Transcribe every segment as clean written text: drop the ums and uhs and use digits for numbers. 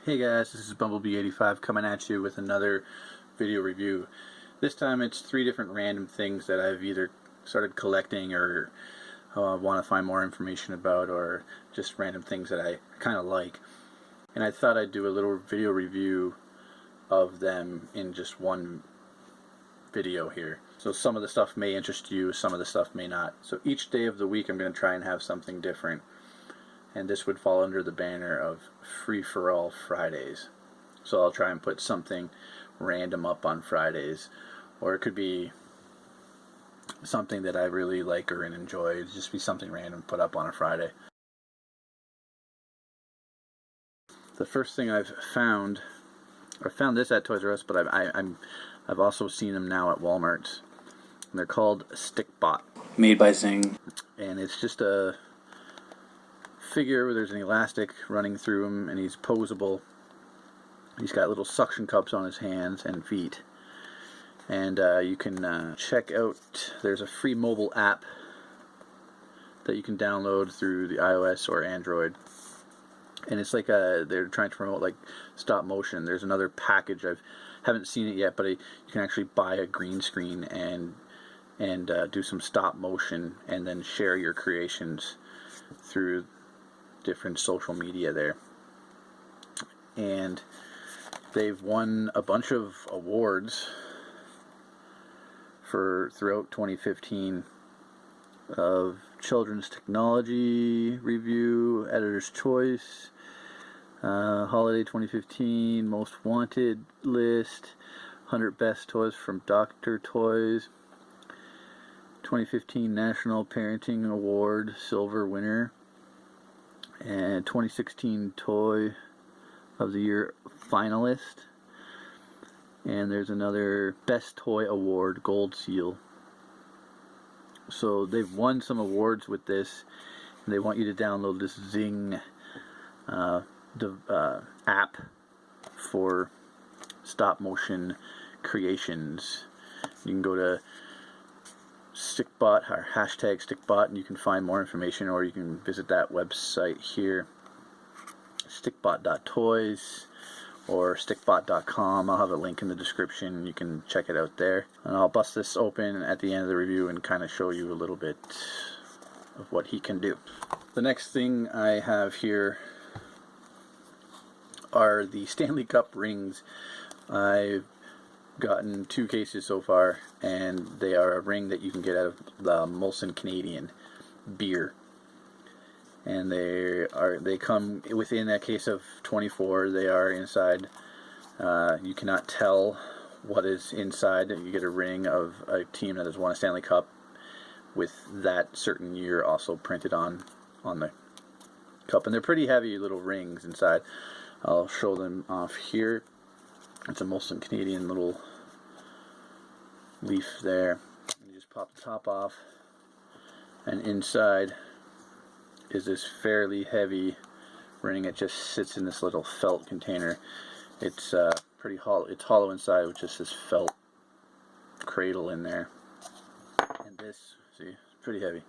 Hey guys, this is Bumblebee85 coming at you with another video review. This time it's 3 different random things that I've either started collecting or want to find more information about, or just random things that I kind of like. And I thought I'd do a little video review of them in just one video here. So some of the stuff may interest you, some of the stuff may not. So each day of the week I'm going to try and have something different. And this would fall under the banner of Free-for-All Fridays. So I'll try and put something random up on Fridays, or it could be something that I really like or enjoy. It'd just be something random put up on a Friday. The first thing I found this at Toys R Us, but I've also seen them now at Walmart. And they're called Stikbot, made by Zing, and it's just a figure where there's an elastic running through him, and he's posable. He's got little suction cups on his hands and feet, and you can check out, there's a free mobile app that you can download through the iOS or Android, and it's like they're trying to promote like stop motion. There's another package, haven't seen it yet, but you can actually buy a green screen and do some stop motion and then share your creations through different social media there. And they've won a bunch of awards throughout 2015 of Children's Technology Review, Editor's Choice, Holiday 2015, Most Wanted list, 100 Best Toys from Dr. Toys, 2015 National Parenting Award Silver winner, and 2016 Toy of the Year finalist. And there's another Best Toy Award Gold Seal. So they've won some awards with this, and they want you to download this Zing app for stop motion creations. You can go to Stikbot or hashtag Stikbot and you can find more information, or you can visit that website here, stikbot.toys or stikbot.com. I'll have a link in the description. You can check it out there, and I'll bust this open at the end of the review and kind of show you a little bit of what he can do. The next thing I have here are the Stanley Cup rings. I've gotten 2 cases so far, and they are a ring that you can get out of the Molson Canadian beer, and they come within a case of 24. They are inside. You cannot tell what is inside. You get a ring of a team that has won a Stanley Cup with that certain year also printed on the cup, and they're pretty heavy little rings inside. I'll show them off here. It's a Molson Canadian little leaf there. You just pop the top off, and inside is this fairly heavy ring. It just sits in this little felt container. It's pretty hollow. It's hollow inside with just this felt cradle in there. And this, see, it's pretty heavy.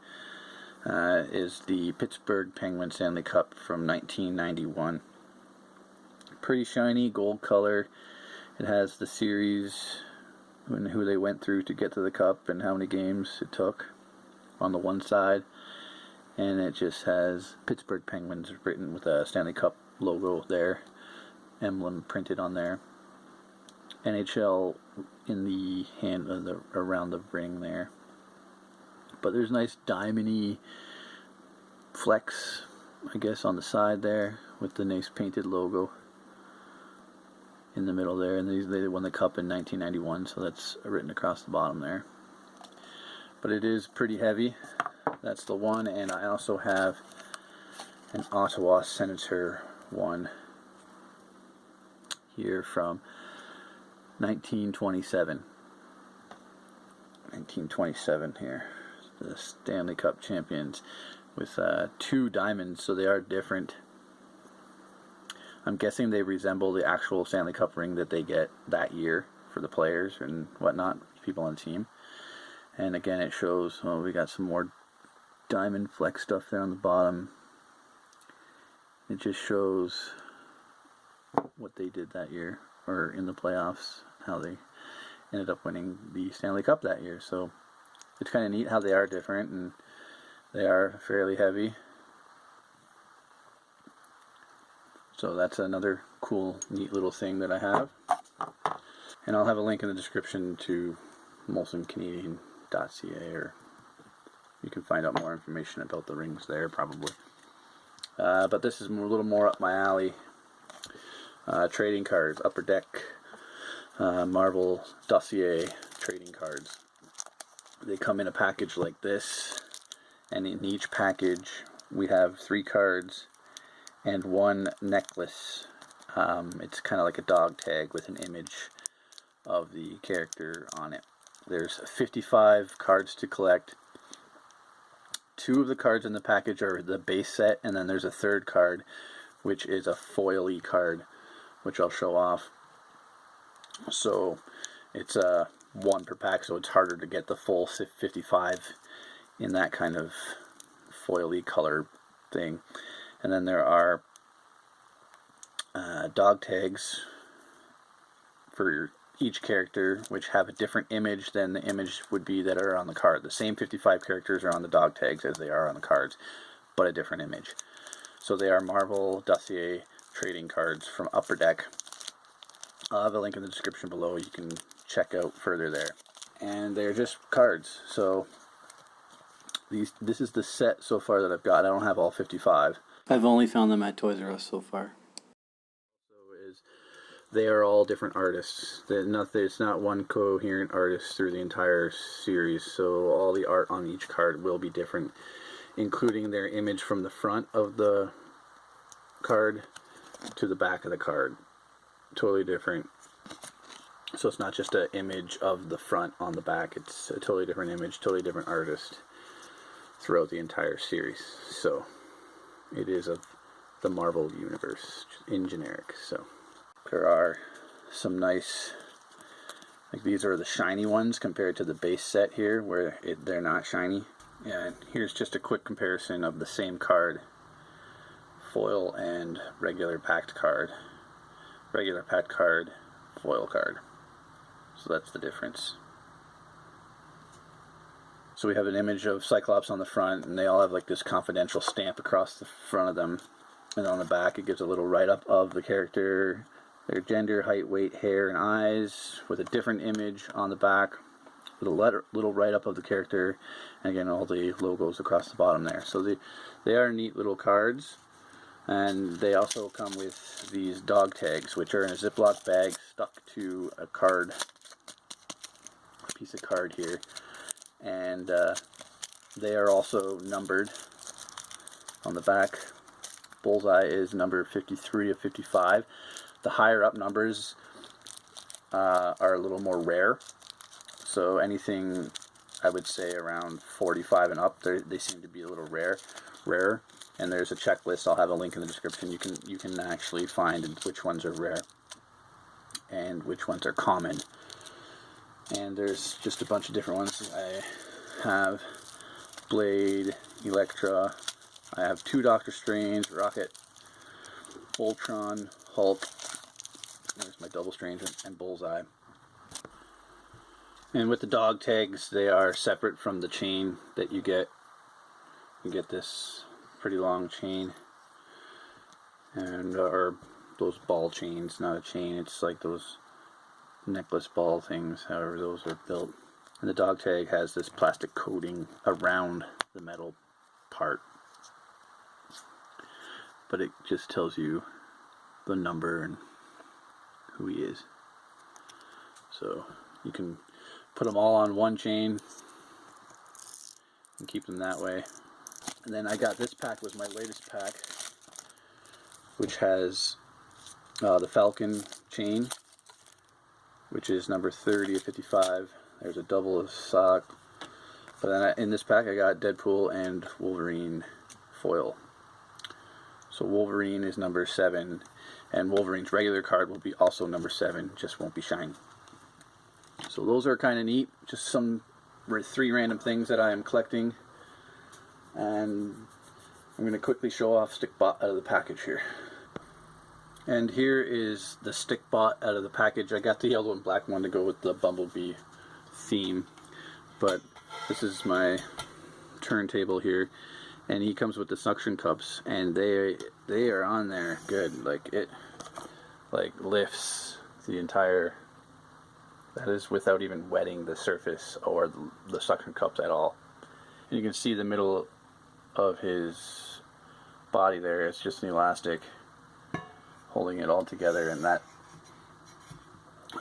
Is the Pittsburgh Penguins Stanley Cup from 1991. Pretty shiny gold color. It has the series and who they went through to get to the cup and how many games it took on the one side, and it just has Pittsburgh Penguins written with a Stanley Cup logo there, emblem printed on there, NHL in the hand around the ring there. But there's nice diamond-y flecks, I guess, on the side there with the nice painted logo in the middle there, and they won the cup in 1991, so that's written across the bottom there. But it is pretty heavy. That's the one, and I also have an Ottawa Senator one here from 1927. 1927 here. The Stanley Cup champions with 2 diamonds, so they are different. I'm guessing they resemble the actual Stanley Cup ring that they get that year for the players and whatnot, people on the team. And again, it shows, oh, we got some more diamond flex stuff there on the bottom. It just shows what they did that year, or in the playoffs, how they ended up winning the Stanley Cup that year. So it's kind of neat how they are different, and they are fairly heavy. So that's another cool, neat little thing that I have. And I'll have a link in the description to Molson Canadian Dossier, or you can find out more information about the rings there probably. But this is a little more up my alley. Trading cards, Upper Deck, Marvel Dossier trading cards. They come in a package like this, and in each package we have 3 cards and 1 necklace. It's kind of like a dog tag with an image of the character on it. There's 55 cards to collect. 2 of the cards in the package are the base set, and then there's a 3rd card which is a foil-y card, which I'll show off. So it's 1 per pack, so it's harder to get the full 55 in that kind of foil-y color thing. And then there are dog tags for each character, which have a different image than the image would be that are on the card. The same 55 characters are on the dog tags as they are on the cards, but a different image. So they are Marvel Dossier trading cards from Upper Deck. I'll have a link in the description below. You can check out further there. And they're just cards. So this is the set so far that I've got. I don't have all 55. I've only found them at Toys R Us so far. They are all different artists. It's not one coherent artist through the entire series, so all the art on each card will be different, including their image from the front of the card to the back of the card. Totally different. So it's not just an image of the front on the back, it's a totally different image, totally different artist throughout the entire series. So it is of the Marvel universe in generic. So there are some nice, like these are the shiny ones compared to the base set here where they're not shiny. And here's just a quick comparison of the same card, foil and regular packed card. Regular packed card, foil card. So that's the difference. So we have an image of Cyclops on the front, and they all have like this confidential stamp across the front of them. And on the back it gives a little write-up of the character, their gender, height, weight, hair, and eyes, with a different image on the back, with a little write-up of the character, and again all the logos across the bottom there. So they are neat little cards, and they also come with these dog tags, which are in a Ziploc bag stuck to a card, a piece of card here, and they are also numbered on the back. Bullseye is number 53 of 55. The higher up numbers are a little more rare, so anything I would say around 45 and up, they seem to be a little rarer. And there's a checklist. I'll have a link in the description. You can actually find which ones are rare and which ones are common. And there's just a bunch of different ones. I have Blade, Elektra. I have 2 Doctor Strange, Rocket, Ultron, Hulk. There's my Double Strange and Bullseye. And with the dog tags, they are separate from the chain that you get. You get this pretty long chain, and or those ball chains, not a chain, it's like those necklace ball things, however those are built. And the dog tag has this plastic coating around the metal part, but it just tells you the number and who he is. So you can put them all on one chain and keep them that way. And then I got this pack, was my latest pack, which has the Falcon chain, which is number 30 of 55. There's a double of sock. But then in this pack I got Deadpool and Wolverine foil. So Wolverine is number 7, and Wolverine's regular card will be also number 7, just won't be shiny. So those are kind of neat. Just some 3 random things that I am collecting. And I'm going to quickly show off Stikbot out of the package here. And here is the Stikbot out of the package. I got the yellow and black one to go with the Bumblebee theme, but this is my turntable here, and he comes with the suction cups, and they are on there good. Like, it like lifts the entire, that is without even wetting the surface or the suction cups at all. And you can see the middle of his body there, it's just an elastic holding it all together, and that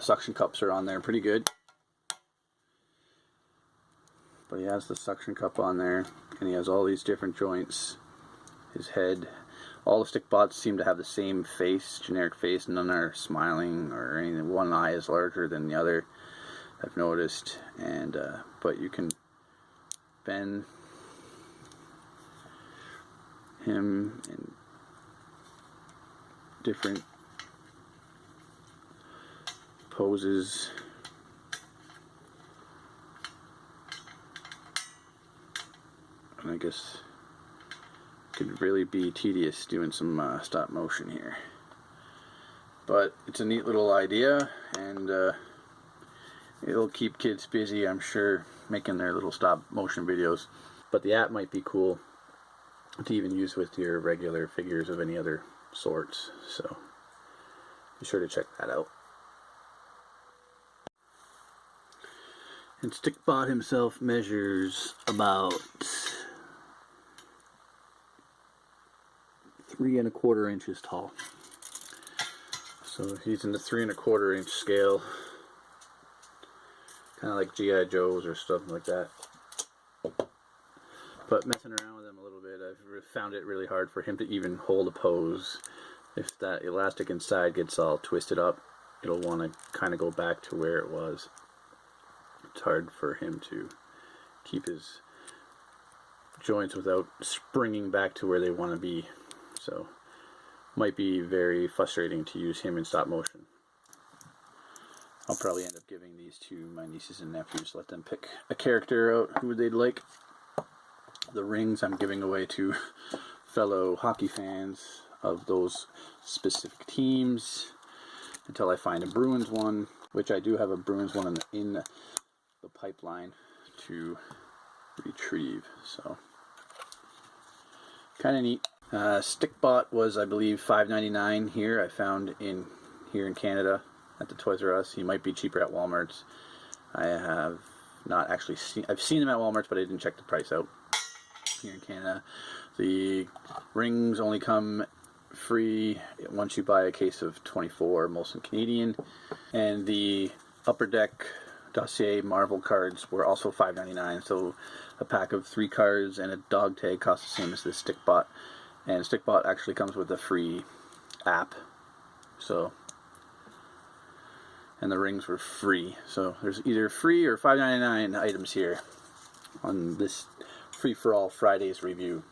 suction cups are on there pretty good. But he has the suction cup on there, and he has all these different joints. His head, all the Stikbots seem to have the same face, generic face. None are smiling or anything. One eye is larger than the other, I've noticed. And but you can bend him in different poses. And I guess it could really be tedious doing some stop motion here. But it's a neat little idea, and it'll keep kids busy, I'm sure, making their little stop motion videos. But the app might be cool to even use with your regular figures of any other sorts, so be sure to check that out. And Stikbot himself measures about 3 1/4 inches tall. So he's in the 3 1/4 inch scale, kind of like G.I. Joe's or stuff like that. But messing around with him a little bit, I've found it really hard for him to even hold a pose. If that elastic inside gets all twisted up, it'll want to kind of go back to where it was. It's hard for him to keep his joints without springing back to where they want to be. So might be very frustrating to use him in stop motion. I'll probably end up giving these to my nieces and nephews, let them pick a character out who they'd like. The rings I'm giving away to fellow hockey fans of those specific teams until I find a Bruins one, which I do have a Bruins one in the pipeline to retrieve. So kind of neat. Stikbot was, I believe, $5.99 here. I found here in Canada at the Toys R Us. He might be cheaper at Walmart's. I have not actually seen. I've seen them at Walmart's, but I didn't check the price out here in Canada. The rings only come free once you buy a case of 24, mostly Canadian. And the Upper Deck Dossier Marvel cards were also $5.99. So a pack of 3 cards and a dog tag costs the same as the Stikbot. And Stikbot actually comes with a free app. So, and the rings were free. So there's either free or $5.99 items here on this Free for All Fridays review.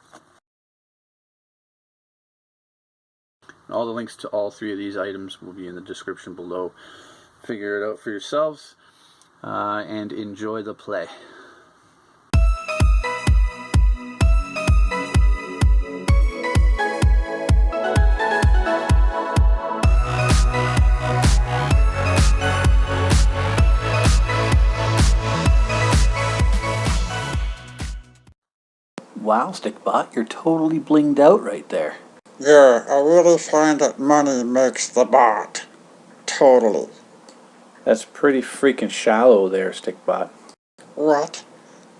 And all the links to all 3 of these items will be in the description below. Figure it out for yourselves and enjoy the play. Wow, Stikbot, you're totally blinged out right there. Yeah, I really find that money makes the bot. Totally. That's pretty freaking shallow there, Stikbot. What?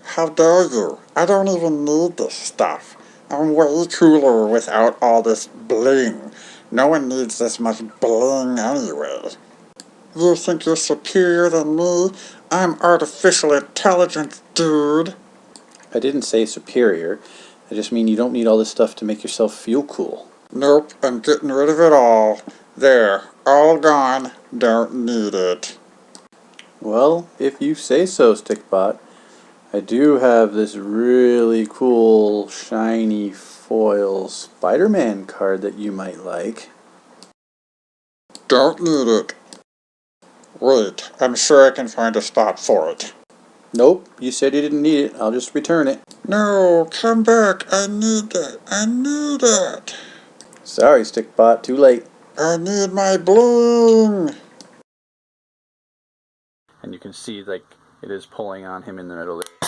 How dare you? I don't even need this stuff. I'm way cooler without all this bling. No one needs this much bling anyway. You think you're superior than me? I'm artificial intelligence, dude. I didn't say superior. I just mean you don't need all this stuff to make yourself feel cool. Nope, I'm getting rid of it all. There, all gone. Don't need it. Well, if you say so, Stikbot. I do have this really cool, shiny foil Spider-Man card that you might like. Don't need it. Wait, I'm sure I can find a spot for it. Nope, you said you didn't need it. I'll just return it. No, come back. I need it. I need it. Sorry, Stikbot, too late. I need my bling! And you can see like it is pulling on him in the middle there.